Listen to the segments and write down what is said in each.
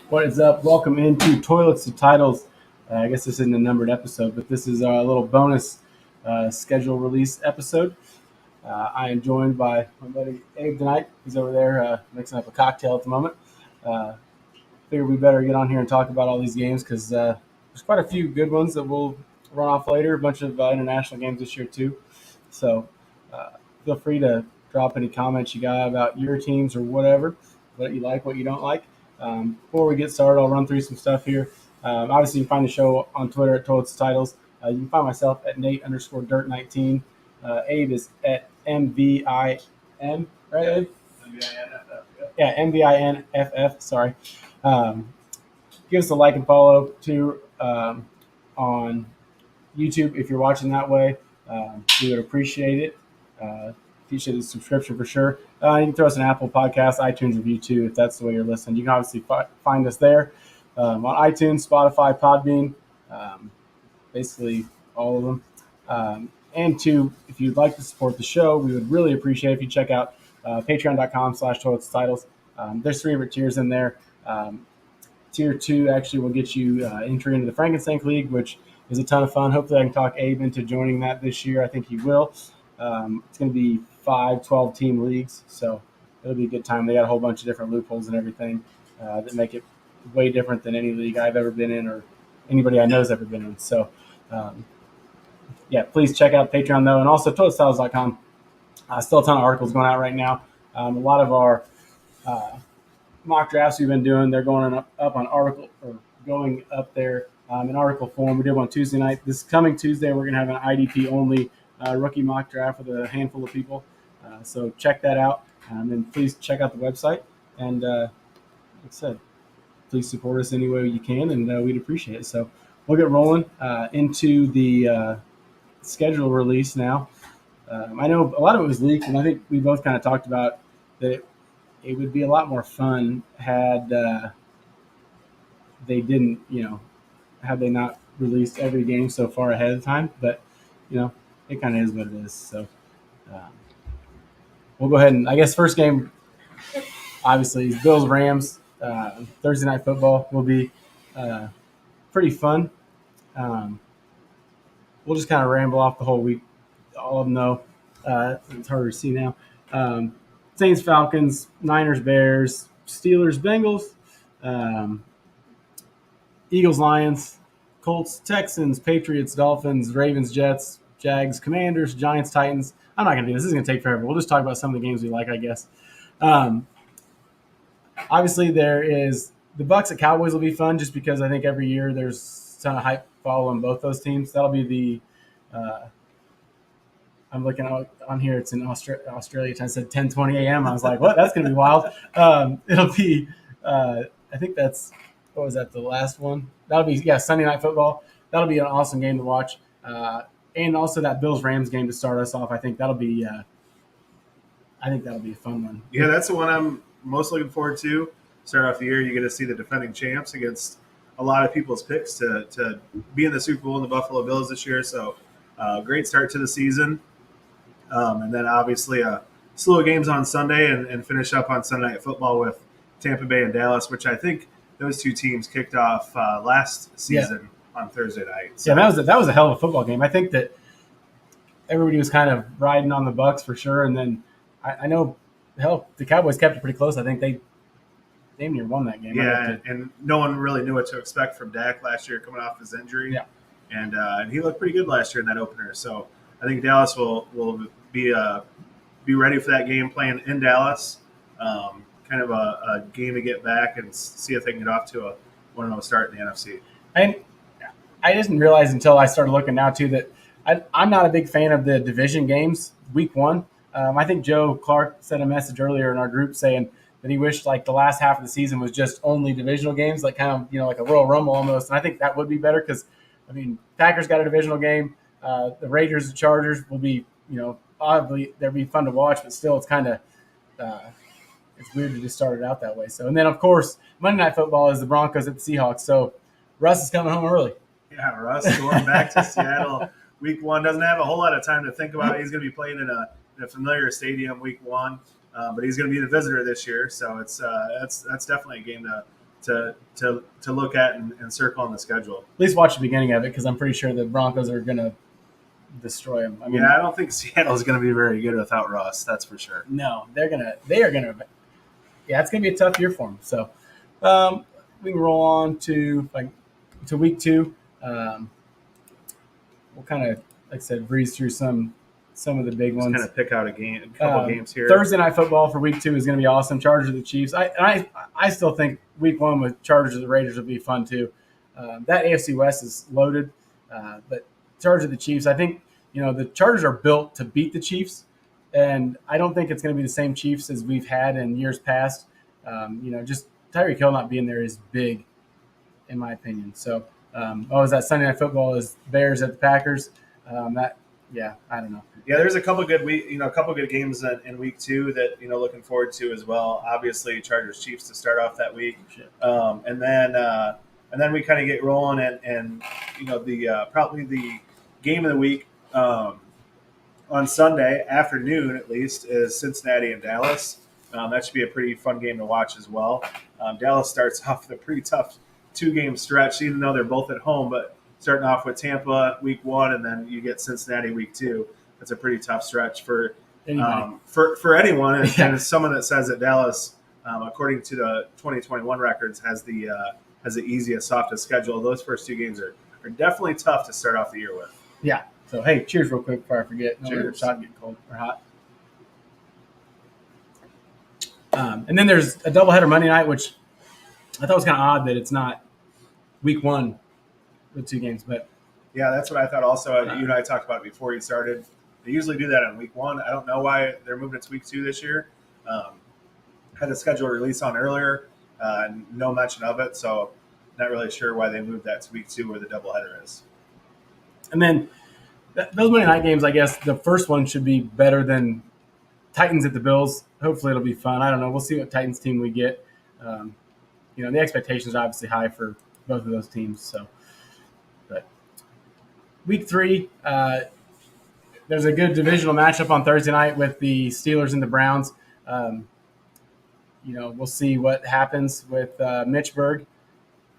What is up? Welcome into Toilets to Titles. I guess this isn't a numbered episode, but this is our little bonus schedule release episode. I am joined by my buddy Abe tonight. He's over there mixing up a cocktail at the moment. Figured we better get on here and talk about all these games because there's quite a few good ones that we'll run off later. A bunch of international games this year too. So feel free to drop any comments you got about your teams or whatever, what you like, what you don't like. Before we get started, I'll run through some stuff here. Obviously, you can find the show on Twitter at Toilets Titles. You can find myself at Nate_Dirt19. Abe is at MVIN, right, Abe? MVINFF. Yeah, MVINFF, sorry. Give us a like and follow, too, on YouTube if you're watching that way. We would appreciate it. Appreciate the subscription for sure. You can throw us an Apple Podcast, iTunes review too, if that's the way you're listening. You can obviously find us there on iTunes, Spotify, Podbean, basically all of them. And two, if you'd like to support the show, we would really appreciate it if you check out patreon.com/toiletstitles. There's 3 different tiers in there. Tier 2 actually will get you entry into the Frankenstein League, which is a ton of fun. Hopefully I can talk Abe into joining that this year. I think he will. It's going to be 5 12-team leagues, so it'll be a good time. They got a whole bunch of different loopholes and everything that make it way different than any league I've ever been in or anybody I know has ever been in. So, please check out Patreon, though, and also toiletstyles.com. Still a ton of articles going out right now. A lot of our mock drafts we've been doing, they're going up on article or going up there in article form. We did one Tuesday night. This coming Tuesday, we're going to have an IDP-only rookie mock draft with a handful of people. So check that out. And please check out the website. And like I said, please support us any way you can, and we'd appreciate it. So we'll get rolling into the schedule release now. I know a lot of it was leaked, and I think we both kind of talked about that it would be a lot more fun had they didn't, had they not released every game so far ahead of time. But, it kind of is what it is. So we'll go ahead and, I guess, first game, obviously, Bills-Rams. Thursday Night Football will be pretty fun. We'll just kind of ramble off the whole week. All of them, though. It's harder to see now. Saints, Falcons, Niners, Bears, Steelers, Bengals, Eagles, Lions, Colts, Texans, Patriots, Dolphins, Ravens, Jets, Jags, Commanders, Giants, Titans. I'm not going to do this. This is going to take forever. We'll just talk about some of the games we like, I guess. Obviously, there is the Bucs at Cowboys will be fun just because I think every year there's a ton of hype following both those teams. That'll be the I'm looking on here. It's in Australia time. It said 10:20 a.m. I was like, what? That's going to be wild. It'll be I think that's – what was that, the last one? That'll be, Sunday Night Football. That'll be an awesome game to watch. And also that Bills-Rams game to start us off. I think that'll be a fun one. Yeah, that's the one I'm most looking forward to. Start off the year, you get to see the defending champs against a lot of people's picks to be in the Super Bowl in the Buffalo Bills this year. So great start to the season. And then obviously a slew of games on Sunday and finish up on Sunday Night Football with Tampa Bay and Dallas, which I think those two teams kicked off last season on Thursday night. So. Yeah, that was a hell of a football game. I think that everybody was kind of riding on the Bucs for sure, and then I know the Cowboys kept it pretty close. I think they damn near won that game. Yeah, and no one really knew what to expect from Dak last year coming off his injury. Yeah, and he looked pretty good last year in that opener. So I think Dallas will be ready for that game playing in Dallas. Kind of a game to get back and see if they can get off to a 1-0 start in the NFC. And I didn't realize until I started looking now, too, that I'm not a big fan of the division games week one. I think Joe Clark sent a message earlier in our group saying that he wished like the last half of the season was just only divisional games, like kind of, like a Royal Rumble almost. And I think that would be better because, Packers got a divisional game. The Raiders and Chargers will be, obviously they'll be fun to watch, but still it's kind of it's weird to just start it out that way. So, and then, of course, Monday Night Football is the Broncos at the Seahawks. So Russ is coming home early. Yeah, Russ going back to Seattle. Week one doesn't have a whole lot of time to think about it. He's going to be playing in in a familiar stadium week 1, but he's going to be the visitor this year. So it's that's definitely a game to look at and circle on the schedule. At least watch the beginning of it because I'm pretty sure the Broncos are going to destroy him. I mean, I don't think Seattle is going to be very good without Russ. That's for sure. No, they are gonna. Yeah, it's gonna be a tough year for them. So we can roll on to week 2. We'll kind of, like I said, breeze through some of the big ones. Kind of pick out a couple games here. Thursday night football for week 2 is going to be awesome. Chargers of the Chiefs. I still think week 1 with Chargers of the Raiders will be fun too. That AFC West is loaded, but Chargers of the Chiefs. I think the Chargers are built to beat the Chiefs, and I don't think it's going to be the same Chiefs as we've had in years past. Just Tyreek Hill not being there is big, in my opinion. So, is that Sunday night football is Bears at the Packers? I don't know. Yeah, there's a couple good games in week 2 that looking forward to as well. Obviously, Chargers Chiefs to start off that week, and then we kind of get rolling and the probably the game of the week on Sunday afternoon at least is Cincinnati and Dallas. That should be a pretty fun game to watch as well. Dallas starts off with a pretty tough 2-game stretch, even though they're both at home, but starting off with Tampa week 1, and then you get Cincinnati week 2. That's a pretty tough stretch for anyone. And as someone that says that Dallas, according to the 2021 records, has the easiest, softest schedule. Those first 2 games are definitely tough to start off the year with. Yeah. So hey, cheers real quick before I forget. Cheers. Shot get cold or hot. And then there's a doubleheader Monday night, which I thought was kind of odd that it's not week 1 with 2 games, but yeah, that's what I thought. Also, you and I talked about it before you started. They usually do that on week 1. I don't know why they're moving it to week 2 this year. Had the schedule release on earlier, no mention of it, so not really sure why they moved that to week 2 where the doubleheader is. And then those Monday night games, I guess the first one should be better than Titans at the Bills. Hopefully it'll be fun. I don't know. We'll see what Titans team we get. The expectations are obviously high for both of those teams. So, but week 3, there's a good divisional matchup on Thursday night with the Steelers and the Browns. We'll see what happens with Mitch Berg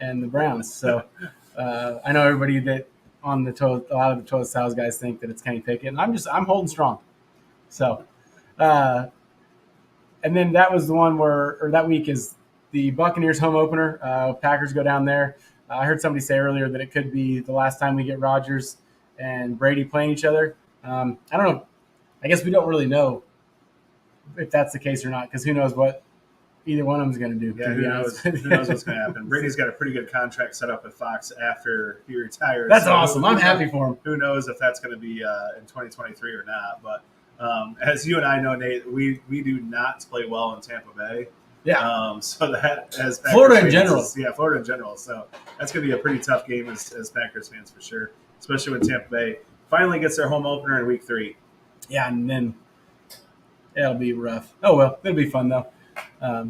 and the Browns. So I know everybody that on the toilet, a lot of the toilet styles guys think that it's Kenny Pickett, and I'm holding strong. So, and then that was the one that week is the Buccaneers home opener. Packers go down there. I heard somebody say earlier that it could be the last time we get Rodgers and Brady playing each other. I don't know. I guess we don't really know if that's the case or not, because who knows what either one of them is going to do. Yeah, who knows what's going to happen. Brady's got a pretty good contract set up with Fox after he retires. That's awesome. I'm happy for him. Who knows if that's going to be in 2023 or not. But as you and I know, Nate, we do not play well in Tampa Bay. Yeah. So that as Packers Florida in fans, general. Florida in general. So that's going to be a pretty tough game as Packers fans for sure, especially when Tampa Bay finally gets their home opener in week 3. Yeah, and then it'll be rough. Oh, well, it'll be fun, though.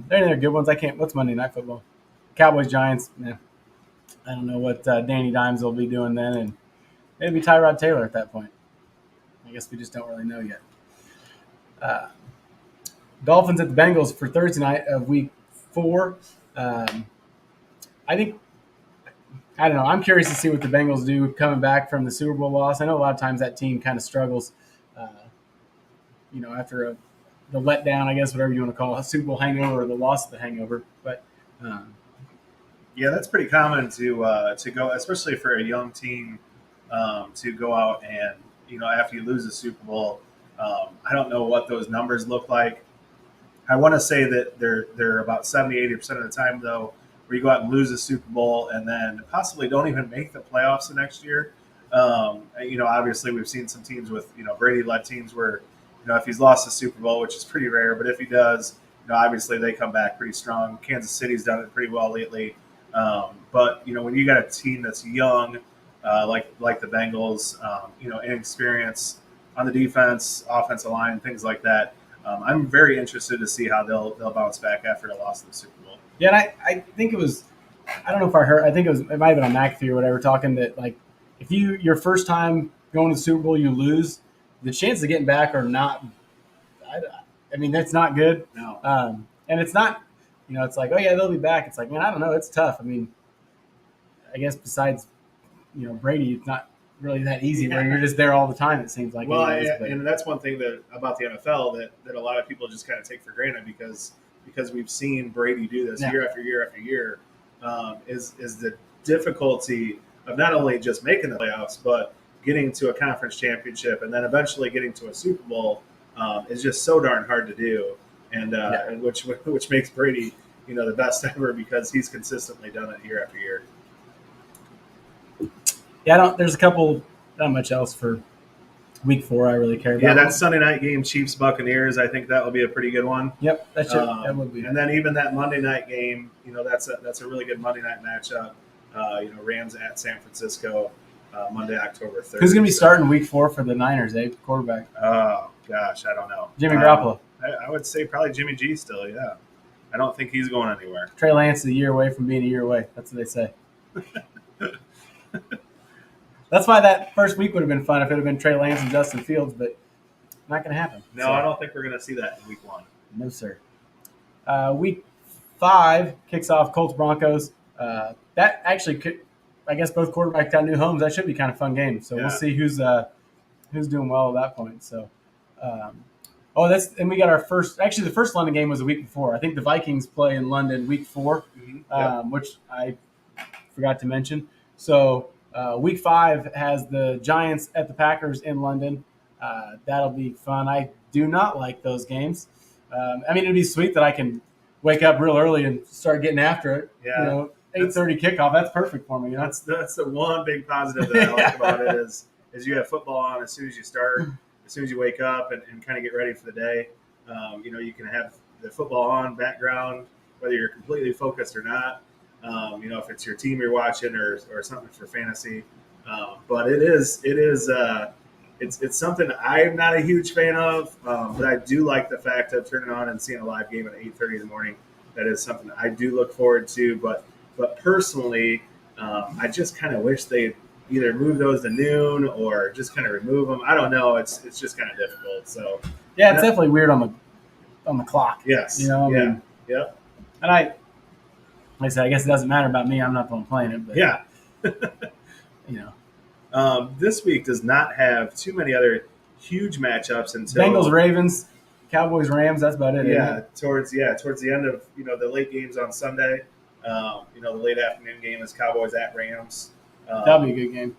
They're good ones. What's Monday Night Football? Cowboys, Giants. I don't know what Danny Dimes will be doing then, and maybe Tyrod Taylor at that point. I guess we just don't really know yet. Dolphins at the Bengals for Thursday night of week 4. I don't know. I'm curious to see what the Bengals do coming back from the Super Bowl loss. I know a lot of times that team kind of struggles, after the letdown, I guess, whatever you want to call it, a Super Bowl hangover or the loss of the hangover. But yeah, that's pretty common to go, especially for a young team, to go out and after you lose the Super Bowl. I don't know what those numbers look like. I want to say that they're about 70-80% of the time though, where you go out and lose the Super Bowl and then possibly don't even make the playoffs the next year. Obviously we've seen some teams with Brady-led teams where if he's lost the Super Bowl, which is pretty rare, but if he does, obviously they come back pretty strong. Kansas City's done it pretty well lately. But when you got a team that's young, like the Bengals, inexperience on the defense, offensive line, things like that, I'm very interested to see how they'll bounce back after the loss of the Super Bowl. Yeah, and I think it was, I don't know if I heard, I think it might have been on McAfee or whatever, talking that like if your first time going to the Super Bowl you lose, the chances of getting back are not I mean, that's not good. No. And it's not, it's like, oh yeah, they'll be back. It's like, man, I don't know. It's tough. I mean, I guess besides, Brady, it's not really that easy where you're just there all the time. It seems like. Well, anyways, and that's one thing about the NFL that a lot of people just kind of take for granted because we've seen Brady do this year after year after year, is the difficulty of not only just making the playoffs but getting to a conference championship and then eventually getting to a Super Bowl is just so darn hard to do, and which makes Brady the best ever because he's consistently done it year after year. Yeah, there's a couple, not much else for week 4 I really care about. Yeah, that Sunday night game, Chiefs Buccaneers, I think that will be a pretty good one. Yep, that would be. And then even that Monday night game, that's a really good Monday night matchup. Rams at San Francisco, Monday, October 3rd. Who's going to be starting week 4 for the Niners, quarterback? Oh, gosh, I don't know. Jimmy Garoppolo. I would say probably Jimmy G still, yeah. I don't think he's going anywhere. Trey Lance is a year away from being a year away. That's what they say. That's why that first week would have been fun if it had been Trey Lance and Justin Fields, but not going to happen. No, I don't think we're going to see that in week 1. No, sir. Week 5 kicks off Colts Broncos. That actually could, I guess, both quarterbacks got new homes. That should be kind of fun game. So We'll see who's doing well at that point. So, and we got our first. Actually, the first London game was a week before. I think the Vikings play in London week 4, which I forgot to mention. So. Week 5 has the Giants at the Packers in London. That'll be fun. I do not like those games. I mean, it'd be sweet that I can wake up real early and start getting after it. Yeah. 8:30 kickoff. That's perfect for me. That's the one big positive that I like about it is you have football on as soon as you start, as soon as you wake up and kind of get ready for the day. You can have the football on background, whether you're completely focused or not. If it's your team you're watching or something for fantasy, but it's something I'm not a huge fan of, but I do like the fact of turning on and seeing a live game at 8:30 in the morning. That is something I do look forward to, but personally, I just kind of wish they either move those to noon or just kind of remove them. I don't know. It's just kind of difficult. So yeah, it's definitely weird on the clock. Yes. And like I said, I guess it doesn't matter about me. I'm not the one playing it. But, yeah. This week does not have too many other huge matchups until Bengals, Ravens, Cowboys, Rams. That's about it. Yeah, towards the end of the late games on Sunday. The late afternoon game is Cowboys at Rams. That'll be a good game.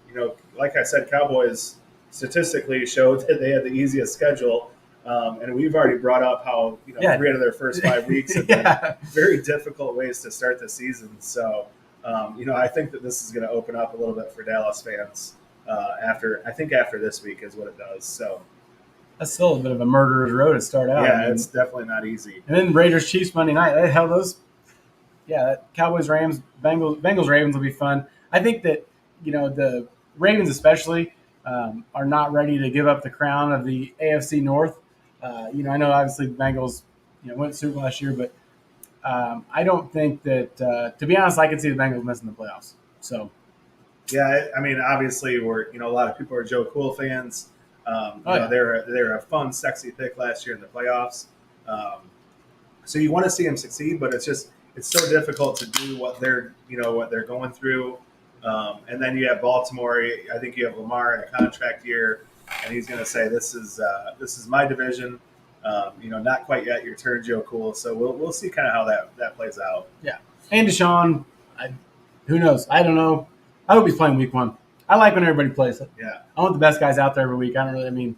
Like I said, Cowboys statistically showed that they had the easiest schedule. And we've already brought up how 3 out of their first 5 weeks have been very difficult ways to start the season. So, I think that this is going to open up a little bit for Dallas fans after this week is what it does. So that's still a bit of a murderer's row to start out. Yeah, it's definitely not easy. And then Raiders Chiefs Monday night. Cowboys Rams Bengals Ravens will be fun. I think that the Ravens especially are not ready to give up the crown of the AFC North. I know obviously the Bengals, went to Super Bowl last year, but I don't think that, to be honest, I can see the Bengals missing the playoffs. So, yeah, I mean, obviously, a lot of people are Joe Cool fans. They're a fun, sexy pick last year in the playoffs. So you want to see them succeed, but it's so difficult to do what they're going through. And then you have Baltimore. I think you have Lamar in a contract year. And he's going to say, "This is my division. Not quite yet. Your turn, Joe Cool." So we'll see kind of how that plays out. Yeah, and Deshaun, who knows? I don't know. I hope he's playing week 1. I like when everybody plays it. Yeah, I want the best guys out there every week. I don't really. I mean,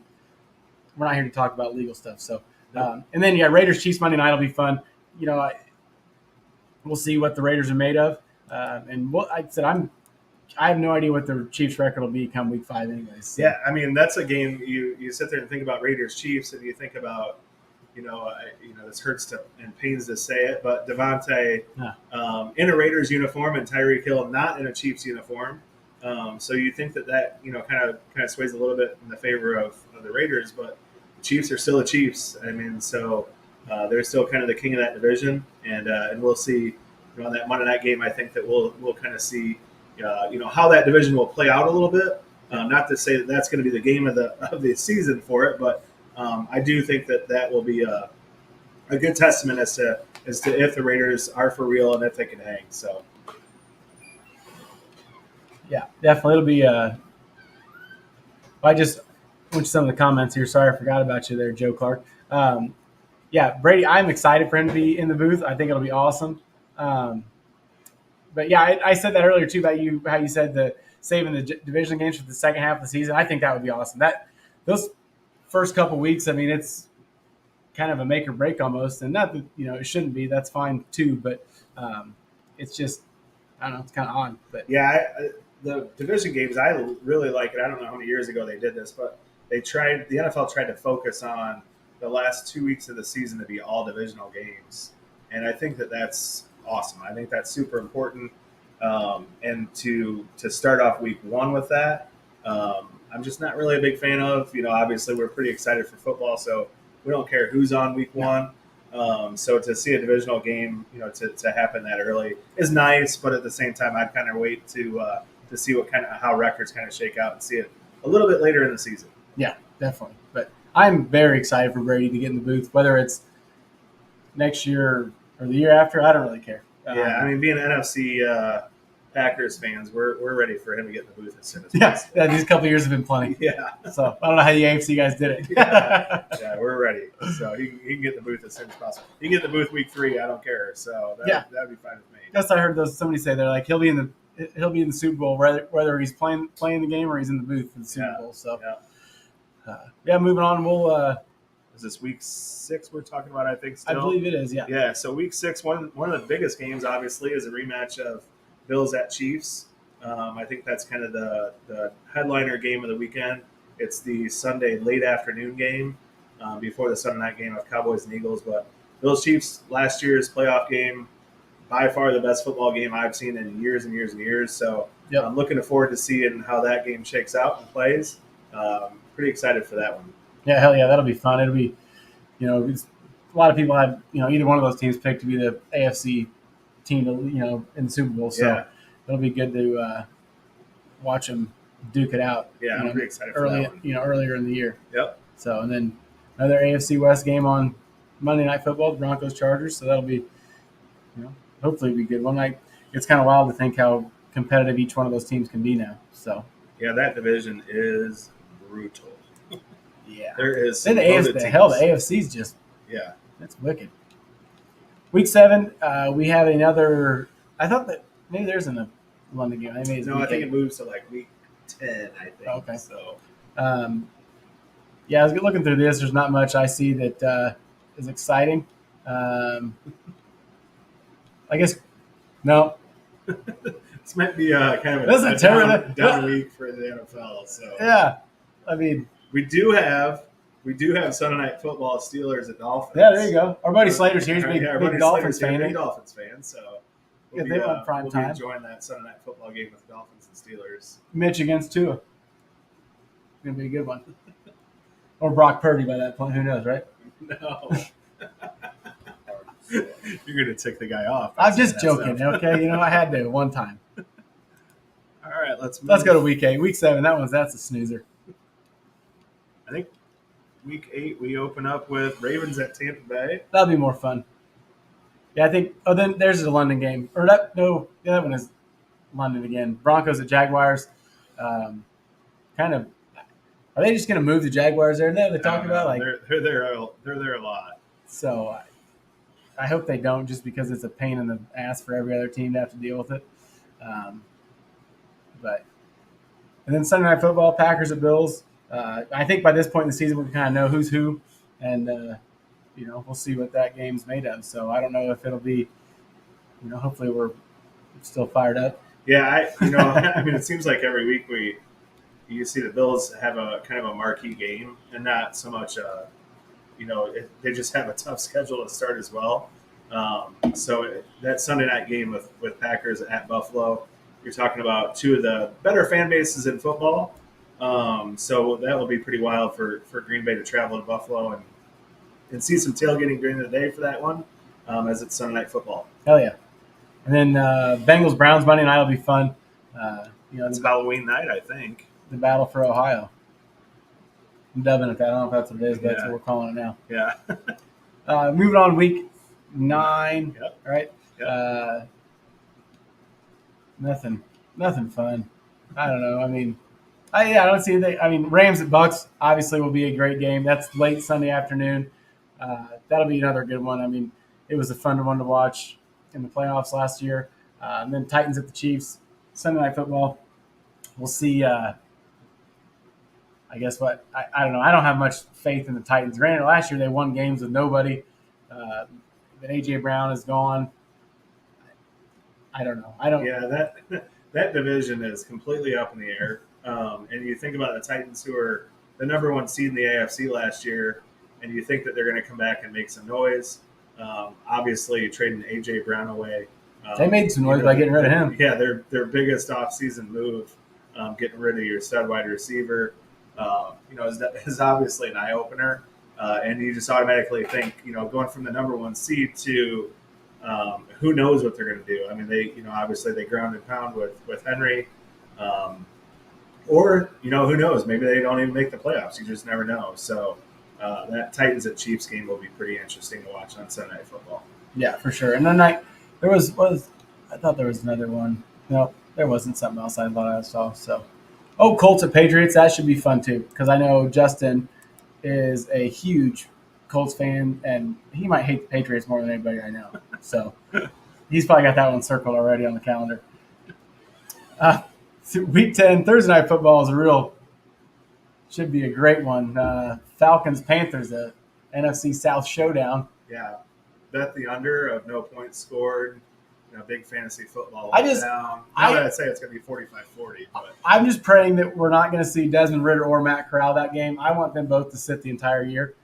we're not here to talk about legal stuff. So, and then Raiders Chiefs Monday night will be fun. We'll see what the Raiders are made of. And I have no idea what the Chiefs' record will be come week 5 anyways. So. Yeah, I mean, that's a game you sit there and think about Raiders Chiefs, and you think about, this hurts and pains to say it, but Devontae in a Raiders uniform and Tyreek Hill not in a Chiefs uniform. So you think that kind of sways a little bit in the favor of the Raiders, but the Chiefs are still the Chiefs. I mean, so they're still kind of the king of that division, and we'll see. On that Monday night game, I think that we'll kind of see. How that division will play out a little bit. Not to say that that's going to be the game of the season for it, but I do think that will be a good testament as to if the Raiders are for real and if they can hang. So Yeah, definitely. It'll be. I just went to some of the comments here. Sorry, I forgot about you there, Joe Clark. Yeah, Brady. I'm excited for him to be in the booth. I think it'll be awesome. Um, but yeah, I said that earlier too about you, how you said the saving the division games for the second half of the season. I think that would be awesome. That those first couple weeks, I mean, it's kind of a make or break almost, and not that it shouldn't be. That's fine too, but it's just I don't know. It's kind of odd, but yeah, the division games I really like it. I don't know how many years ago they did this, but the NFL tried to focus on the last 2 weeks of the season to be all divisional games, and I think that's awesome. I think that's super important, and to start off week one with that, I'm just not really a big fan of. Obviously we're pretty excited for football, so we don't care who's on week one. So to see a divisional game, to happen that early is nice, but at the same time, I'd kind of wait to see how records kind of shake out and see it a little bit later in the season. yeah, definitely. But I'm very excited for Brady to get in the booth, whether it's next year or the year after. I don't really care. Yeah, I mean, being NFC Packers fans, we're ready for him to get in the booth as soon as yeah, possible. yeah, these couple of years have been plenty. Yeah. So I don't know how the AFC guys did it. Yeah, we're ready. So he can get in the booth as soon as possible. He can get in the booth week 3. I don't care. So that'd be fine with me. Guess I heard somebody say they're like he'll be in the Super Bowl whether he's playing the game or he's in the booth for the Super Bowl. So moving on. We'll. Is this week 6 we're talking about? I think still. I believe it is. Yeah. Yeah. So week 6, one of the biggest games, obviously, is a rematch of Bills at Chiefs. I think that's kind of the headliner game of the weekend. It's the Sunday late afternoon game before the Sunday night game of Cowboys and Eagles. But Bills Chiefs, last year's playoff game, by far the best football game I've seen in years and years and years. So I'm looking forward to seeing how that game shakes out and plays. Pretty excited for that one. Yeah, hell yeah, that'll be fun. It'll be, a lot of people have, either one of those teams picked to be the AFC team, in the Super Bowl. So it'll be good to watch them duke it out. Yeah, I'm pretty excited for that one. Earlier in the year. Yep. So, and then another AFC West game on Monday Night Football, the Broncos Chargers. So that'll be, hopefully be a good one. It's kind of wild to think how competitive each one of those teams can be now. So. Yeah, that division is brutal. Yeah, there is. Then the AFC's just that's wicked. Week 7, we have another. I thought that maybe there's a London game. I think it moves to week 10. I think. Okay. So. I was looking through this. There's not much I see that is exciting. I guess no. This might be kind of a down week for the NFL. So yeah, I mean. We do have Sunday Night Football, Steelers and Dolphins. Yeah, there you go. Our buddy Slater's here. He's a big Dolphins fan. Big Dolphins fan. So they went prime time. We'll be enjoying that Sunday Night Football game with the Dolphins and Steelers. Mitch against Tua. It's gonna be a good one. Or Brock Purdy by that point. Who knows, right? No. You're gonna tick the guy off. I'm just joking. Okay, I had to one time. All right, let's go to week 8. Week 7. That's a snoozer. I think week 8 we open up with Ravens at Tampa Bay. That'll be more fun. Yeah, I think. Oh, then there's the London game. That one is London again. Broncos at Jaguars. Kind of. Are they just going to move the Jaguars there? They talk about they're there a lot. So I hope they don't, just because it's a pain in the ass for every other team to have to deal with it. And then Sunday Night Football, Packers at Bills. I think by this point in the season, we kind of know who's who, and we'll see what that game's made of. So I don't know if it'll be, hopefully we're still fired up. Yeah, I mean, it seems like every week you see the Bills have a kind of a marquee game, and not so much, they just have a tough schedule to start as well. So that Sunday night game with Packers at Buffalo, you're talking about two of the better fan bases in football. So that will be pretty wild for Green Bay to travel to Buffalo and see some tailgating during the day for that one, as it's Sunday Night Football. Hell yeah. And then Bengals-Browns Monday night will be fun. It's Halloween night, I think. The battle for Ohio. I'm dubbing it that. I don't know if that's what it is, but that's Yeah. what we're calling it now. Yeah. Moving on, week 9. Yep. All right. Yep. Nothing fun. I don't know. I mean, I don't see anything. I mean, Rams at Bucks obviously will be a great game. That's late Sunday afternoon. That'll be another good one. I mean, it was a fun one to watch in the playoffs last year. And then Titans at the Chiefs, Sunday Night Football. We'll see. I guess what I don't know. I don't have much faith in the Titans. Granted, last year they won games with nobody. But AJ Brown is gone. I don't know. I don't. Yeah, that division is completely up in the air. And you think about the Titans, who are the number 1 seed in the AFC last year, and you think that they're going to come back and make some noise. Obviously, trading AJ Brown away. They made some noise by getting rid of him. Yeah, their biggest offseason move, getting rid of your stud wide receiver, is obviously an eye opener. And you just automatically think, going from the number 1 seed to who knows what they're going to do. I mean, obviously they ground and pound with Henry, or who knows? Maybe they don't even make the playoffs. You just never know. So that Titans at Chiefs game will be pretty interesting to watch on Sunday Night Football. Yeah, for sure. And then there was I thought there was another one. No, there wasn't something else I thought I saw. So, Colts and Patriots. That should be fun too, because I know Justin is a huge Colts fan, and he might hate the Patriots more than anybody I know. So he's probably got that one circled already on the calendar. Week 10, Thursday Night Football should be a great one. Falcons, Panthers, the NFC South showdown. Yeah, bet the under of no points scored. Big fantasy football. I just- down. I- I'd say it's going to be 45-40. But I'm just praying that we're not going to see Desmond Ridder or Matt Corral that game. I want them both to sit the entire year.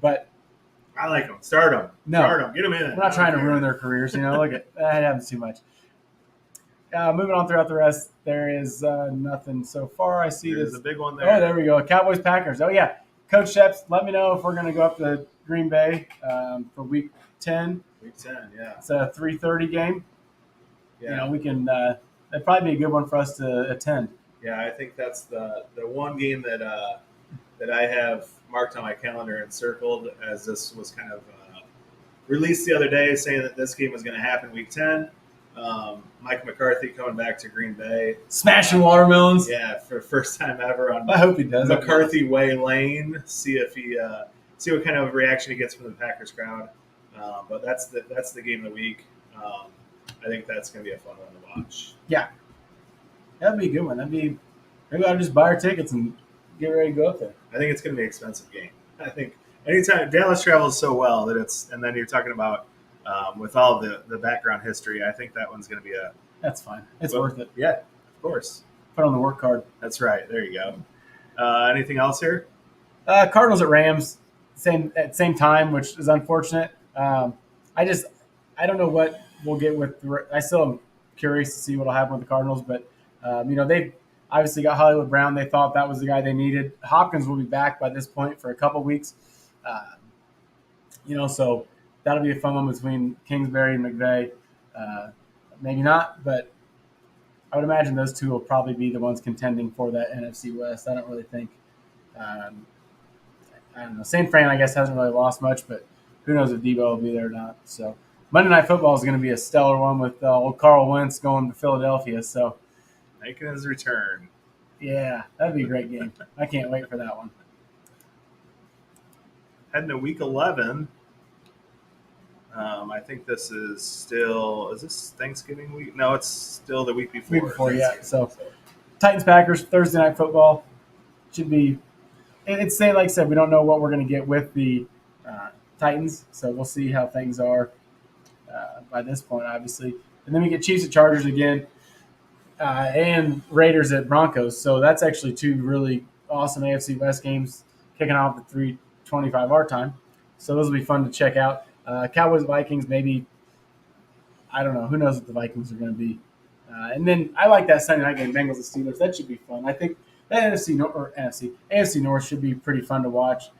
But I like them. Start them. No. Start them. Get them in. we're not trying to ruin their careers. Look at that happens too much. Moving on throughout the rest, there is nothing so far. I see There's this. a big one there. Oh, there we go. Cowboys, Packers. Oh, yeah. Coach Sheps, let me know if we're going to go up to Green Bay for Week 10. Week 10, yeah. It's a 3:30 game. Yeah. We can. That'd probably be a good one for us to attend. Yeah, I think that's the one game that I have marked on my calendar and circled, as this was kind of released the other day, saying that this game was going to happen Week 10. Mike McCarthy coming back to Green Bay. Smashing watermelons. Yeah, for first time ever on I hope he does. McCarthy Way Lane. See what kind of reaction he gets from the Packers crowd. But that's the game of the week. I think that's going to be a fun one to watch. Yeah, that'd be a good one. Maybe I'll just buy our tickets and get ready to go up there. I think it's going to be an expensive game. I think anytime Dallas travels so well that and then you're talking about with all the background history, I think that one's going to be That's fine. It's worth it. Yeah, of course. Put it on the work card. That's right. There you go. Anything else here? Cardinals at Rams, at same time, which is unfortunate. I don't know what we'll get with. I still am curious to see what will happen with the Cardinals, but they've obviously got Hollywood Brown. They thought that was the guy they needed. Hopkins will be back by this point for a couple weeks. So that'll be a fun one between Kingsbury and McVay. Maybe not, but I would imagine those two will probably be the ones contending for that NFC West. I don't really think. I don't know. San Fran, I guess, hasn't really lost much, but who knows if Debo will be there or not. So Monday Night Football is going to be a stellar one with old Carl Wentz going to Philadelphia. So Making his return. yeah, that'd be a great game. I can't wait for that one. Heading to Week 11. I think this is still. Is this Thanksgiving week? No, it's still the week before. Week before, yeah. So Titans Packers Thursday Night Football should be. It's like I said, we don't know what we're going to get with the Titans, so we'll see how things are by this point, obviously. And then we get Chiefs at Chargers again, and Raiders at Broncos. So that's actually two really awesome AFC West games kicking off at 3:25 our time. So those will be fun to check out. Cowboys Vikings, maybe. I don't know. Who knows what the Vikings are going to be. And then I like that Sunday night game, Bengals and Steelers. That should be fun. I think that AFC North should be pretty fun to watch.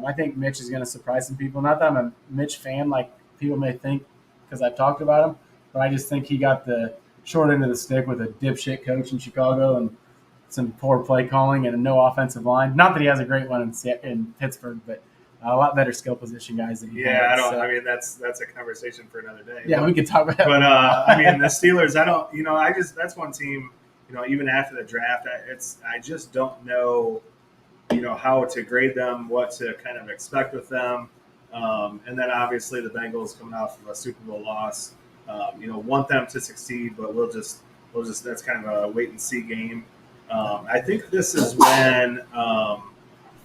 I think Mitch is going to surprise some people. Not that I'm a Mitch fan like people may think because I've talked about him, but I just think he got the short end of the stick with a dipshit coach in Chicago, and some poor play calling and no offensive line. Not that he has a great one in Pittsburgh, but a lot better skill position guys than he Yeah, has. I mean, that's a conversation for another day. Yeah, we could talk about that. But I mean, the Steelers. That's one team. Even after the draft, I just don't know. How to grade them, what to kind of expect with them, and then obviously the Bengals coming off of a Super Bowl loss. Want them to succeed, but we'll just that's kind of a wait and see game. I think this is when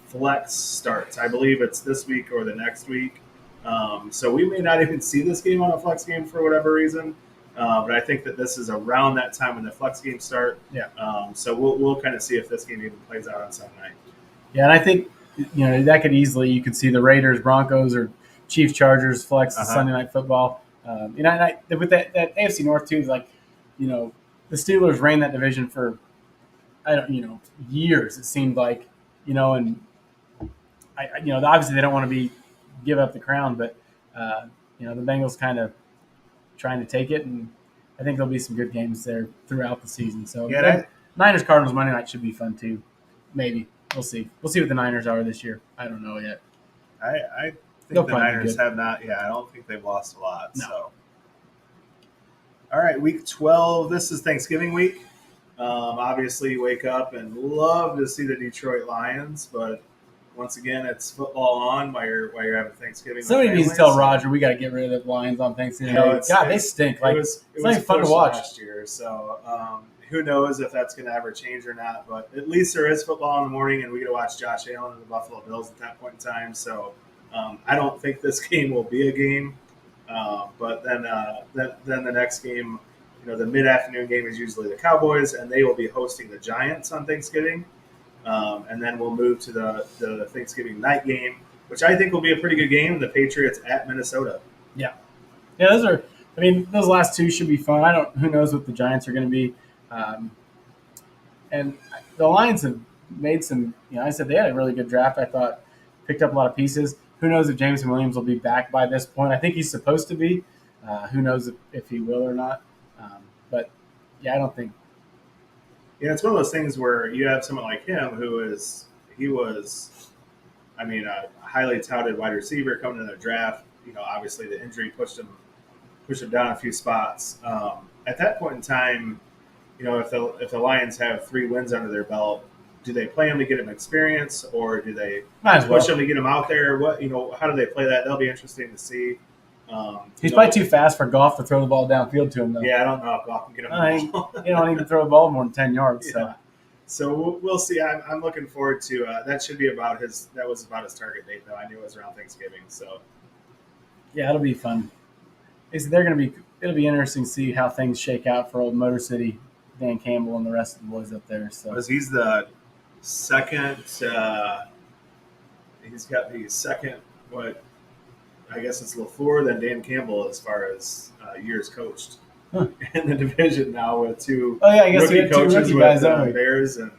flex starts. I believe it's this week or the next week. So we may not even see this game on a flex game for whatever reason. But I think that this is around that time when the flex games start. Yeah. So we'll kind of see if this game even plays out on Sunday night. Yeah, and I think that could easily you could see the Raiders, Broncos, or Chiefs, Chargers flex Sunday Night Football. And with that AFC North too is like, the Steelers ran that division for years. It seemed like, and obviously they don't want to give up the crown, but the Bengals kind of trying to take it, and I think there'll be some good games there throughout the season. So Niners Cardinals Monday night should be fun too. Maybe we'll see. We'll see what the Niners are this year. I don't know yet. I think the Niners have not. Yeah, I don't think they've lost a lot. No. So, all right, week 12. This is Thanksgiving week. Obviously, you wake up and love to see the Detroit Lions, but once again, it's football on while you're having Thanksgiving. Somebody needs to tell Roger we got to get rid of the Lions on Thanksgiving. They stink. Like it's not even fun to watch last year. So who knows if that's going to ever change or not? But at least there is football in the morning, and we get to watch Josh Allen and the Buffalo Bills at that point in time. So I don't think this game will be a game. But then the next game, the mid-afternoon game is usually the Cowboys, and they will be hosting the Giants on Thanksgiving. And then we'll move to the Thanksgiving night game, which I think will be a pretty good game. The Patriots at Minnesota. Yeah, those last two should be fun. Who knows what the Giants are going to be. And the Lions have made some, I said they had a really good draft. I thought picked up a lot of pieces. Who knows if Jameson Williams will be back by this point? I think he's supposed to be. Who knows if he will or not. But yeah, I don't think. Yeah, it's one of those things where you have someone like him he was a highly touted wide receiver coming in the draft. Obviously the injury pushed him down a few spots. At that point in time, if the Lions have 3 wins under their belt, do they play him to get him experience, or do they push him to get him out there? How do they play that? That'll be interesting to see. He's probably too fast for Goff to throw the ball downfield to him, though. Yeah, I don't know if Goff can get him. You don't even throw the ball more than 10 yards. Yeah. So we'll see. I'm looking forward to that. Should be about his. That was about his target date, though. I knew it was around Thanksgiving. So yeah, it'll be fun. It'll be interesting to see how things shake out for old Motor City, Dan Campbell, and the rest of the boys up there. So because he's the second. He's got the second. What? I guess it's LaFleur, then Dan Campbell as far as years coached in the division now with 2 I guess rookie coaches with Bears and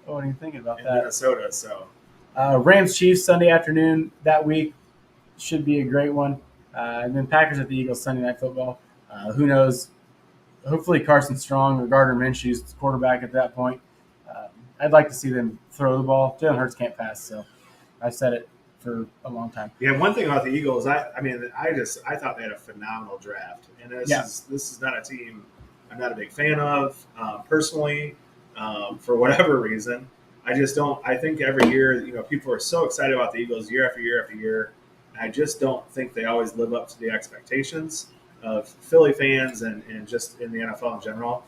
what are you thinking about that? Minnesota. So Rams Chiefs Sunday afternoon that week should be a great one, and then Packers at the Eagles Sunday Night Football. Who knows? Hopefully Carson Strong or Gardner Minshew's the quarterback at that point. I'd like to see them throw the ball. Jalen Hurts can't pass, so I've said it for a long time. Yeah, one thing about the Eagles, I thought they had a phenomenal draft, and this is not a team I'm not a big fan of personally for whatever reason. I just don't. I think every year, people are so excited about the Eagles year after year after year. I just don't think they always live up to the expectations of Philly fans and just in the NFL in general.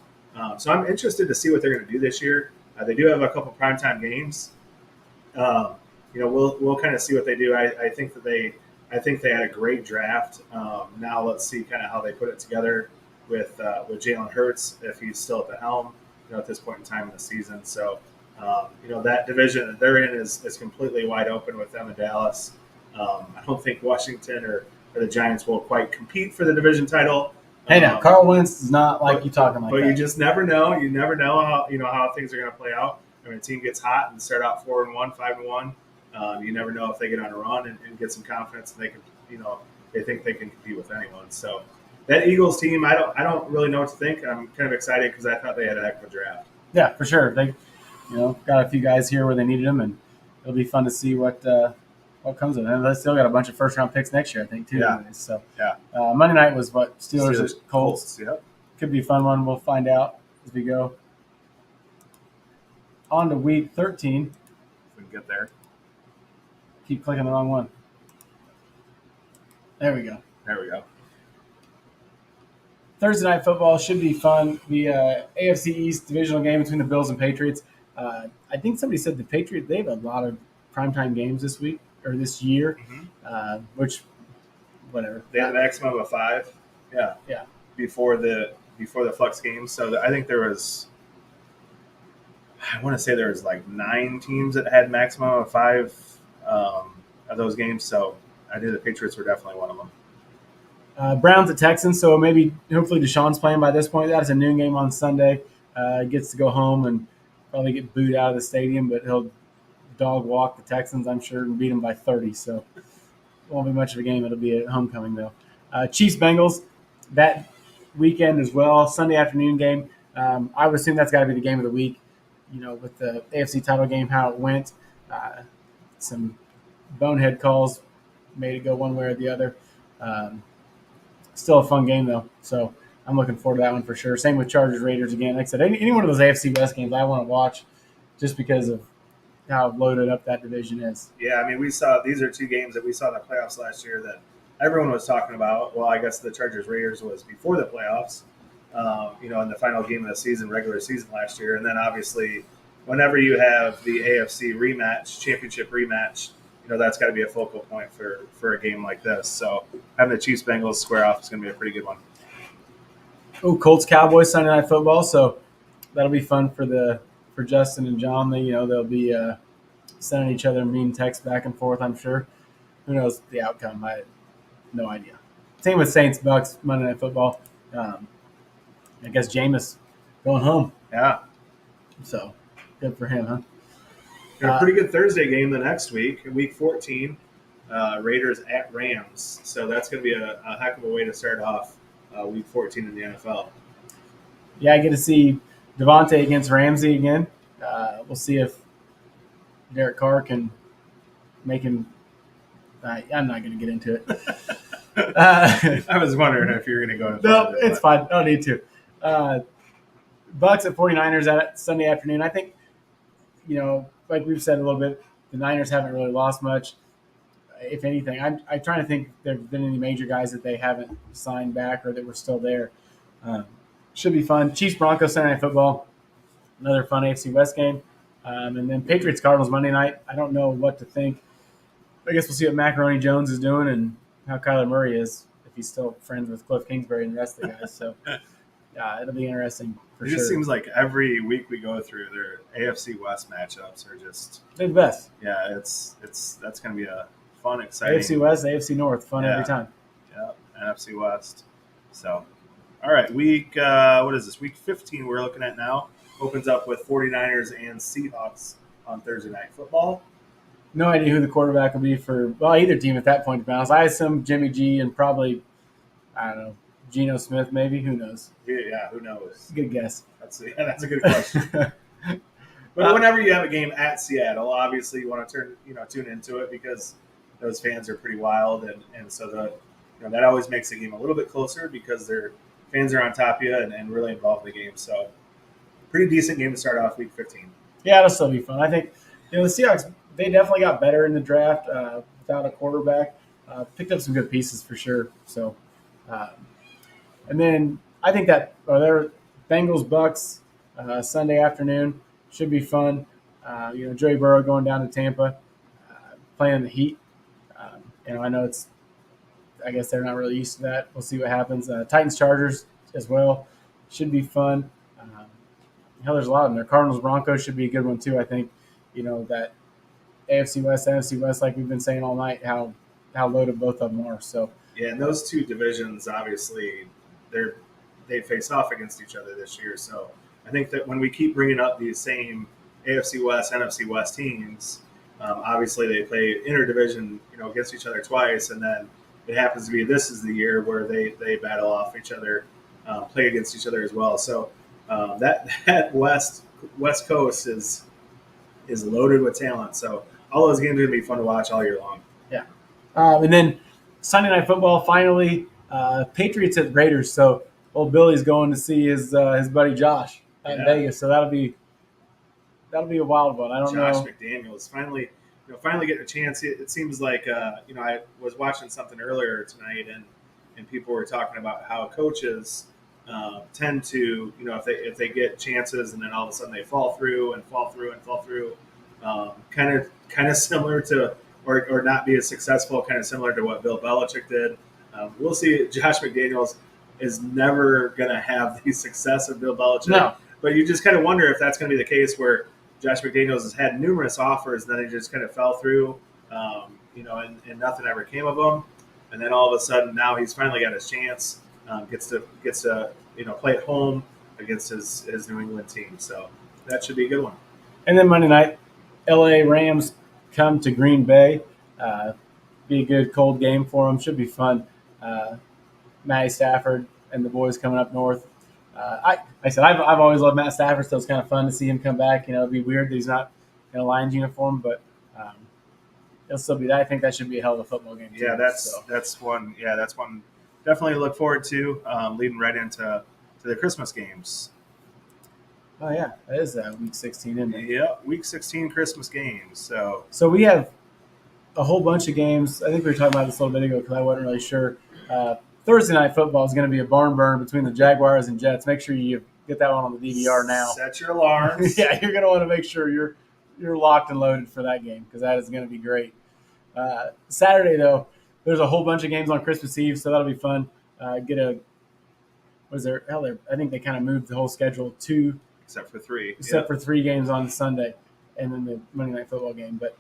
So I'm interested to see what they're going to do this year. They do have a couple primetime games. We'll kind of see what they do. I think they had a great draft. Now let's see kind of how they put it together with Jalen Hurts if he's still at the helm. At this point in time in the season, so that division that they're in is completely wide open with them in Dallas. I don't think Washington or the Giants will quite compete for the division title. Hey, now Carl Wentz is not like you talking like but that. You just never know. You never know how things are going to play out. When a team gets hot and start out 4-1, 5-1, you never know if they get on a run and get some confidence and they can, they think they can compete with anyone. So that Eagles team, I don't really know what to think. I'm kind of excited because I thought they had a heck of a draft. Yeah, for sure. got a few guys here where they needed them, and it'll be fun to see what comes of it. And they still got a bunch of first round picks next year, I think, too. Yeah. Anyways. So Yeah. Monday night was what Steelers Colts. Yep. Could be a fun one. We'll find out as we go. On to week 13. If we can get there. Keep clicking the wrong one. There we go. There we go. Thursday night football should be fun. The AFC East divisional game between the Bills and Patriots. I think somebody said the Patriots, they have a lot of primetime games this week or this year, which, whatever. They have a maximum of 5. Yeah. Yeah. Before the Flex games. So I think there was, I want to say there was like 9 teams that had maximum of 5 of those games. So I think the Patriots were definitely one of them. Browns at Texans, so hopefully Deshaun's playing by this point. That's a noon game on Sunday. Gets to go home and probably get booed out of the stadium, but he'll dog walk the Texans, I'm sure, and beat them by 30. So it won't be much of a game. It'll be a homecoming, though. Chiefs Bengals that weekend as well, Sunday afternoon game. I would assume that's got to be the game of the week. With the AFC title game, how it went, some bonehead calls made it go one way or the other. Still a fun game, though. So I'm looking forward to that one for sure. Same with Chargers Raiders again. Like I said, any one of those AFC West games I want to watch just because of how loaded up that division is. Yeah, I mean, these are 2 games that we saw in the playoffs last year that everyone was talking about. Well, I guess the Chargers Raiders was before the playoffs, in the final game of the season, regular season last year. And then obviously, whenever you have the AFC championship rematch, that's got to be a focal point for a game like this. So having the Chiefs Bengals square off is going to be a pretty good one. Oh, Colts Cowboys Sunday night football. So that'll be fun for Justin and John. They'll be sending each other mean texts back and forth, I'm sure. Who knows the outcome? I have no idea. Same with Saints Bucks Monday night football. I guess Jameis going home. Yeah. So good for him, huh? A pretty good Thursday game the next week, week 14, Raiders at Rams. So that's going to be a heck of a way to start off week 14 in the NFL. Yeah, I get to see Devontae against Ramsey again. We'll see if Derek Carr can make him. I'm not going to get into it. I was wondering if you were going to go. No, it's fine. Don't need to. Bucks at 49ers at Sunday afternoon. I think, like we've said a little bit, the Niners haven't really lost much. If anything, I'm trying to think if there have been any major guys that they haven't signed back or that were still there. Should be fun. Chiefs Broncos Sunday night football, another fun AFC West game, and then Patriots Cardinals Monday night. I don't know what to think. I guess we'll see what Macaroni Jones is doing and how Kyler Murray is, if he's still friends with Cliff Kingsbury and the rest of the guys. So yeah, it'll be interesting for sure. It just seems like every week we go through, their AFC West matchups are just they're the best. Yeah, that's going to be a fun, exciting. AFC West, AFC North, fun every time. Yeah, NFC West. So, all right, what is this? Week 15 we're looking at now. Opens up with 49ers and Seahawks on Thursday Night Football. No idea who the quarterback will be for either team at that point, to be honest. I assume Jimmy G and probably, I don't know, Geno Smith maybe. Who knows? Yeah, who knows? Good guess. That's a good question. But whenever you have a game at Seattle, obviously you want to tune into it because those fans are pretty wild, and so that always makes the game a little bit closer because their fans are on top of you and really involved in the game. So, pretty decent game to start off week 15. Yeah, it'll still be fun. I think the Seahawks, they definitely got better in the draft without a quarterback. Picked up some good pieces for sure. So, and then I think that their Bengals Bucks Sunday afternoon should be fun. Joey Burrow going down to Tampa, playing the Heat. I know I guess they're not really used to that. We'll see what happens. Titans Chargers as well should be fun. There's a lot of them there. Cardinals Broncos should be a good one too. I think that AFC West, NFC West, like we've been saying all night, how loaded both of them are. So yeah, and those two divisions obviously they face off against each other this year. So I think that when we keep bringing up these same AFC West, NFC West teams, obviously they play interdivision, against each other twice, and then it happens to be this is the year where they battle off each other, play against each other as well. So that West Coast is is loaded with talent. So all those games are going to be fun to watch all year long. Yeah. And then Sunday Night Football, finally, Patriots at Raiders. So old Billy's going to see his buddy Josh in Vegas. So that'll be a wild one. I don't Josh know. McDaniels finally getting a chance. It seems like I was watching something earlier tonight, and people were talking about how coaches tend to, if they get chances and then all of a sudden they fall through, kind of similar to or not be as successful, kind of similar to what Bill Belichick did. We'll see. Josh McDaniels is never going to have the success of Bill Belichick. No. But you just kind of wonder if that's going to be the case where Josh McDaniels has had numerous offers, and then he just kind of fell through, and nothing ever came of them. And then all of a sudden, now he's finally got his chance. Gets to play at home against his New England team. So that should be a good one. And then Monday night, L.A. Rams come to Green Bay. Be a good cold game for them. Should be fun. Matty Stafford and the boys coming up north. I've always loved Matt Stafford, so it's kind of fun to see him come back. It'd be weird that he's not in a Lions uniform, but it'll still be that. I think that should be a hell of a football game. Yeah, that's one. Yeah, that's one. Definitely to look forward to, leading right into the Christmas games. Oh yeah, that is week 16, isn't it? Yeah, week 16 Christmas games. So we have a whole bunch of games. I think we were talking about this a little bit ago because I wasn't really sure. Thursday night football is going to be a barn burn between the Jaguars and Jets. Make sure you get that one on the DVR now. Set your alarms. Yeah, you're going to want to make sure you're locked and loaded for that game because that is going to be great. Saturday though, there's a whole bunch of games on Christmas Eve, so that'll be fun. I think they kind of moved the whole schedule to except for three for 3 games on Sunday, and then the Monday Night Football game. But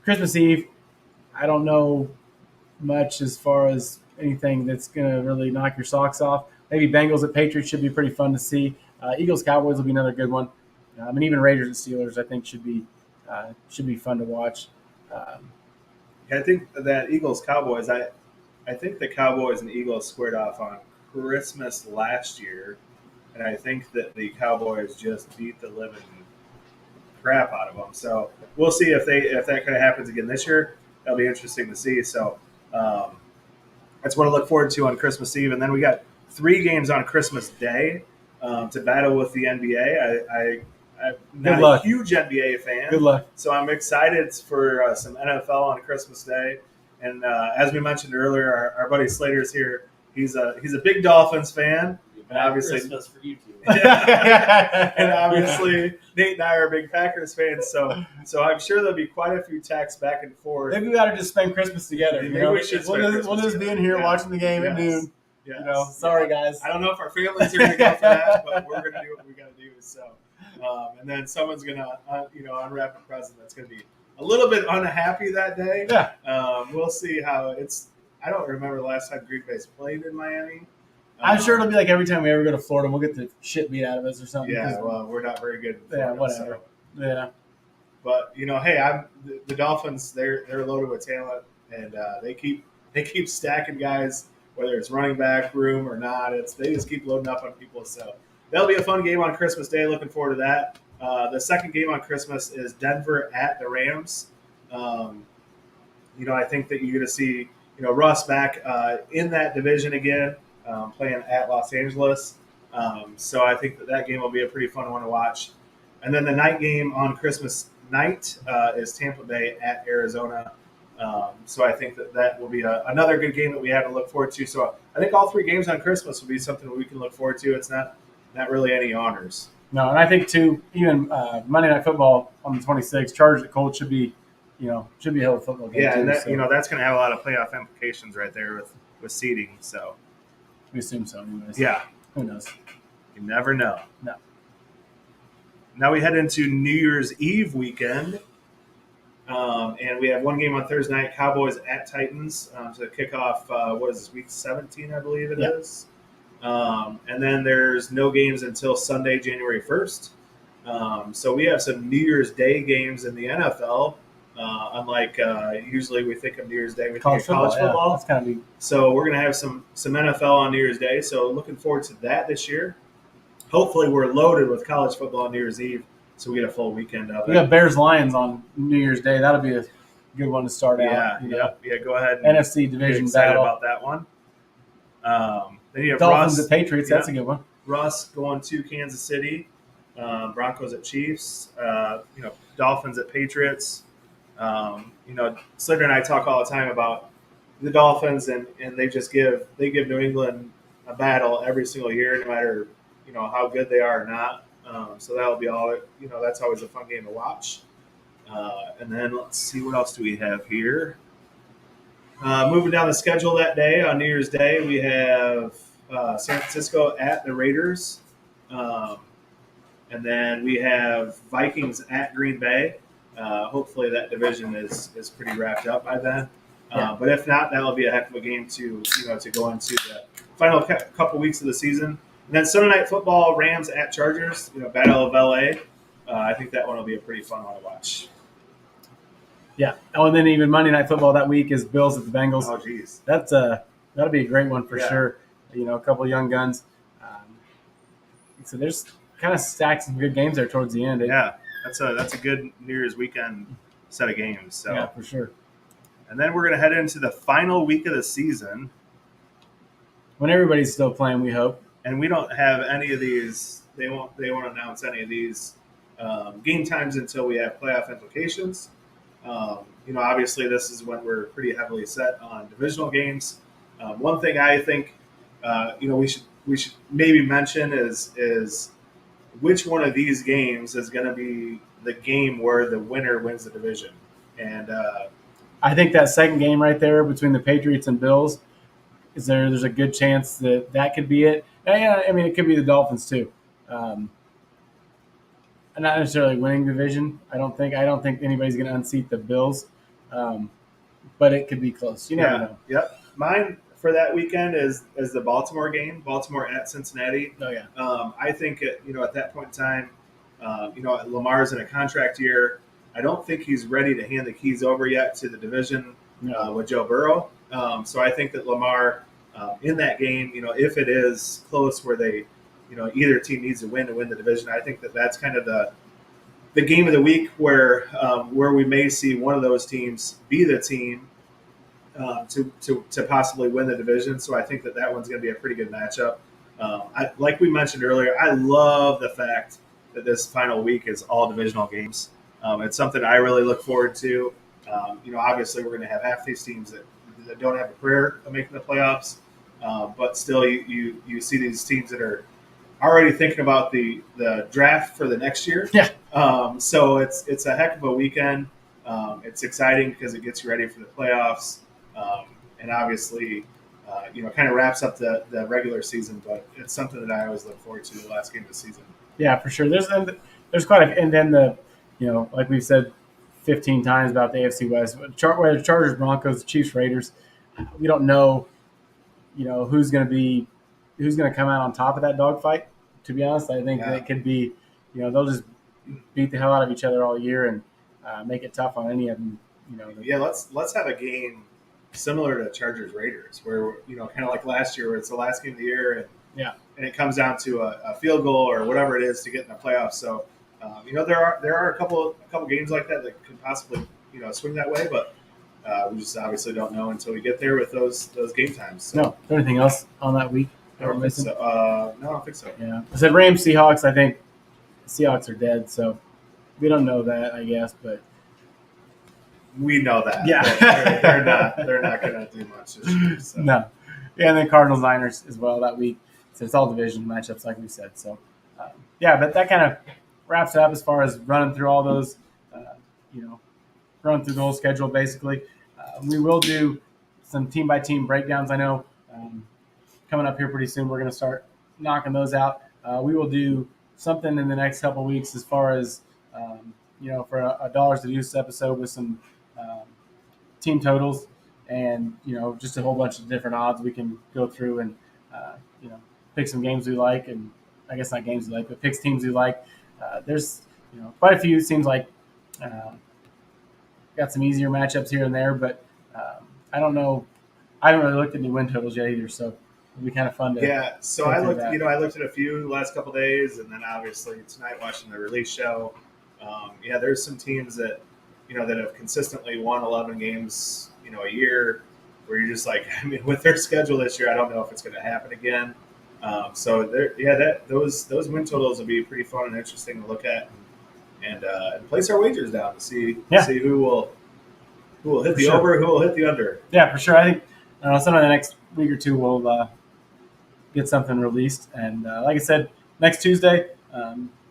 Christmas Eve, I don't know much as far as anything that's going to really knock your socks off. Maybe Bengals at Patriots should be pretty fun to see. Eagles Cowboys will be another good one. Even Raiders and Steelers I think should be fun to watch. I think that Eagles Cowboys. I think the Cowboys and Eagles squared off on Christmas last year, and I think that the Cowboys just beat the living crap out of them. So we'll see if that kind of happens again this year. That'll be interesting to see. So that's what I look forward to on Christmas Eve, and then we got 3 games on Christmas Day to battle with the NBA. I'm not a huge NBA fan. Good luck. So I'm excited for some NFL on Christmas Day. And as we mentioned earlier, our buddy Slater's here. He's a big Dolphins fan. And obviously, Christmas for you two. And obviously, Nate and I are big Packers fans. So I'm sure there'll be quite a few texts back and forth. Maybe we ought to just spend Christmas together. Maybe we should. We'll just be in here watching the game at noon. Yes. Sorry guys. I don't know if our families are going to go for that, but we're going to do what we got to do. So, and then someone's going to, unwrap a present that's going to be a little bit unhappy that day. Yeah. We'll see how it's. I don't remember the last time Green Bay's played in Miami. I'm sure it'll be like every time we ever go to Florida, we'll get the shit beat out of us or something. Yeah, well, we're not very good in Florida. Yeah, whatever. So. Yeah. But hey, the Dolphins. They're loaded with talent, and they keep stacking guys, whether it's running back room or not. They just keep loading up on people. So that'll be a fun game on Christmas Day. Looking forward to that. The second game on Christmas is Denver at the Rams. I think that you're going to see Russ back in that division again, playing at Los Angeles. So I think that game will be a pretty fun one to watch. And then the night game on Christmas night is Tampa Bay at Arizona. So I think that will be another good game that we have to look forward to. So I think all 3 games on Christmas will be something we can look forward to. It's not really any honors. No, and I think too, even Monday Night Football on the 26th, Chargers at Colts should be a hell of a football game. Yeah, too, and that, so. That's going to have a lot of playoff implications right there with seeding. So we assume so, anyways. Yeah, who knows? You never know. No. Now we head into New Year's Eve weekend, and we have one game on Thursday night: Cowboys at Titans to kick off. What is this, week 17? I believe it is. And then there's no games until Sunday, January 1st. So we have some New Year's Day games in the NFL. Unlike usually we think of New Year's Day, we think of college football. Yeah, that's kind of neat. So we're going to have some NFL on New Year's Day. So looking forward to that this year. Hopefully we're loaded with college football on New Year's Eve. so we get a full weekend of it. We got Bears Lions on New Year's Day. That'll be a good one to start out. Yeah. Go ahead. And NFC get division excited battle. about that one. Then you have Dolphins Russ, at Patriots. That's a good one. Russ going to Kansas City. Broncos at Chiefs. Dolphins at Patriots. Slater and I talk all the time about the Dolphins, and they give New England a battle every single year, no matter how good they are or not. So that'll be all. That's always a fun game to watch. And then let's see, what else do we have here? Moving down the schedule that day on New Year's Day, we have San Francisco at the Raiders, and then we have Vikings at Green Bay. Hopefully that division is pretty wrapped up by then. But if not, that'll be a heck of a game to go into the final couple weeks of the season. And then Sunday Night Football, Rams at Chargers. Battle of LA. I think that one will be a pretty fun one to watch. Yeah. Oh, and then even Monday Night Football that week is Bills at the Bengals. Oh, geez. That'll be a great one for sure. A couple of young guns. So there's kind of stacked some good games there towards the end. That's a good New Year's weekend set of games. So. Yeah, for sure. And then we're going to head into the final week of the season. When everybody's still playing, we hope. And we don't have any of these. They won't announce any of these game times until we have playoff implications. Obviously this is when we're pretty heavily set on divisional games. One thing I think, we should maybe mention is which one of these games is going to be the game where the winner wins the division. And I think that second game right there between the Patriots and Bills there's a good chance that could be it. And, I mean, it could be the Dolphins too. Not necessarily winning division. I don't think anybody's going to unseat the Bills, but it could be close. You never know. Yep. Mine for that weekend is the Baltimore game, Baltimore at Cincinnati. Oh yeah. I think at that point in time, Lamar's in a contract year. I don't think he's ready to hand the keys over yet to the division with Joe Burrow. So I think that Lamar in that game, if it is close where they, either team needs to win the division, I think that that's kind of the game of the week where we may see one of those teams be the team to possibly win the division. So I think that one's going to be a pretty good matchup. Like we mentioned earlier, I love the fact that this final week is all divisional games. It's something I really look forward to. Obviously we're going to have half these teams that don't have a prayer of making the playoffs, but still you see these teams that are already thinking about the draft for the next year. Yeah. So it's a heck of a weekend. It's exciting because it gets you ready for the playoffs, and obviously, kind of wraps up the regular season. But it's something that I always look forward to, the last game of the season. Yeah, for sure. There's quite a, and then like we've said 15 times about the AFC West, whether Chargers, Broncos, Chiefs, Raiders, we don't know, who's going to come out on top of that dogfight. To be honest, I think it could be, they'll just beat the hell out of each other all year and make it tough on any of them. Let's have a game similar to Chargers Raiders, where kind of like last year, where it's the last game of the year, and it comes down to a field goal or whatever it is to get in the playoffs. So, there are a couple games like that could possibly swing that way, but we just obviously don't know until we get there with those game times. So. No, is there anything else on that week? I don't think so. No, I don't think so. Yeah, I said Rams, Seahawks. I think the Seahawks are dead, so we don't know that, I guess, but we know that. Yeah, they're not going to do much this year. So. No, yeah, and then Cardinals, Niners as well that week. So it's all division matchups, like we said. So but that kind of wraps it up as far as running through all those, run through the whole schedule basically. We will do some team by team breakdowns. I know. Coming up here pretty soon, we're going to start knocking those out. We will do something in the next couple of weeks as far as, for a Dollars to Use episode with some team totals and, just a whole bunch of different odds we can go through and, pick some games we like. And I guess not games we like, but pick teams we like. There's, quite a few. It seems like got some easier matchups here and there, but I don't know. I haven't really looked at any win totals yet either, so it'll be kind of fun to. Yeah, so I looked at a few the last couple of days, and then obviously tonight watching the release show. There's some teams that that have consistently won 11 games a year, where you're just like, I mean, with their schedule this year, I don't know if it's going to happen again. Those win totals will be pretty fun and interesting to look at, and place our wagers down to see who will hit the over, who will hit the under. Yeah, for sure. I think sometime in the next week or two we'll get something released. And like I said, next Tuesday,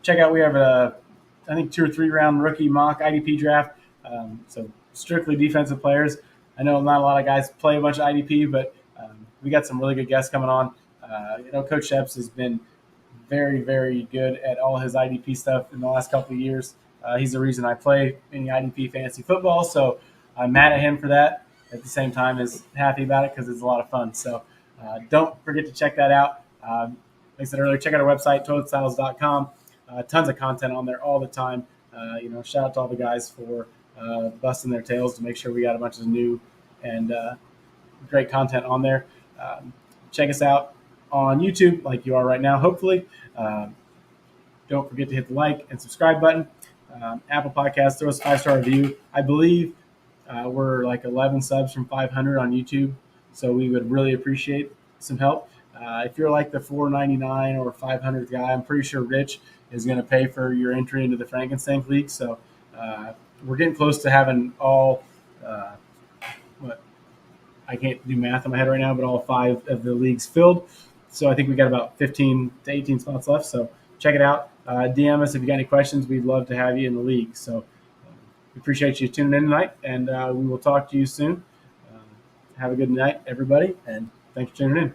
check out, we have I think 2 or 3 round rookie mock IDP draft. So strictly defensive players. I know not a lot of guys play a bunch of IDP, but we got some really good guests coming on. Coach Sheps has been very, very good at all his IDP stuff in the last couple of years. He's the reason I play any IDP fantasy football. So I'm mad at him for that. At the same time, is happy about it because it's a lot of fun. So don't forget to check that out. Like I said earlier, check out our website, toiletstyles.com. Tons of content on there all the time. Shout out to all the guys for busting their tails to make sure we got a bunch of new and great content on there. Check us out on YouTube like you are right now, hopefully. Don't forget to hit the like and subscribe button. Apple Podcasts, throw us a 5-star review. I believe we're like 11 subs from 500 on YouTube, so we would really appreciate some help. If you're like the 499 or 500th guy, I'm pretty sure Rich is going to pay for your entry into the Frankenstein League. So we're getting close to having all I can't do math in my head right now, but all 5 of the leagues filled. So I think we got about 15 to 18 spots left. So check it out. DM us if you got any questions. We'd love to have you in the league. So we appreciate you tuning in tonight, and we will talk to you soon. Have a good night, everybody, and thanks for tuning in.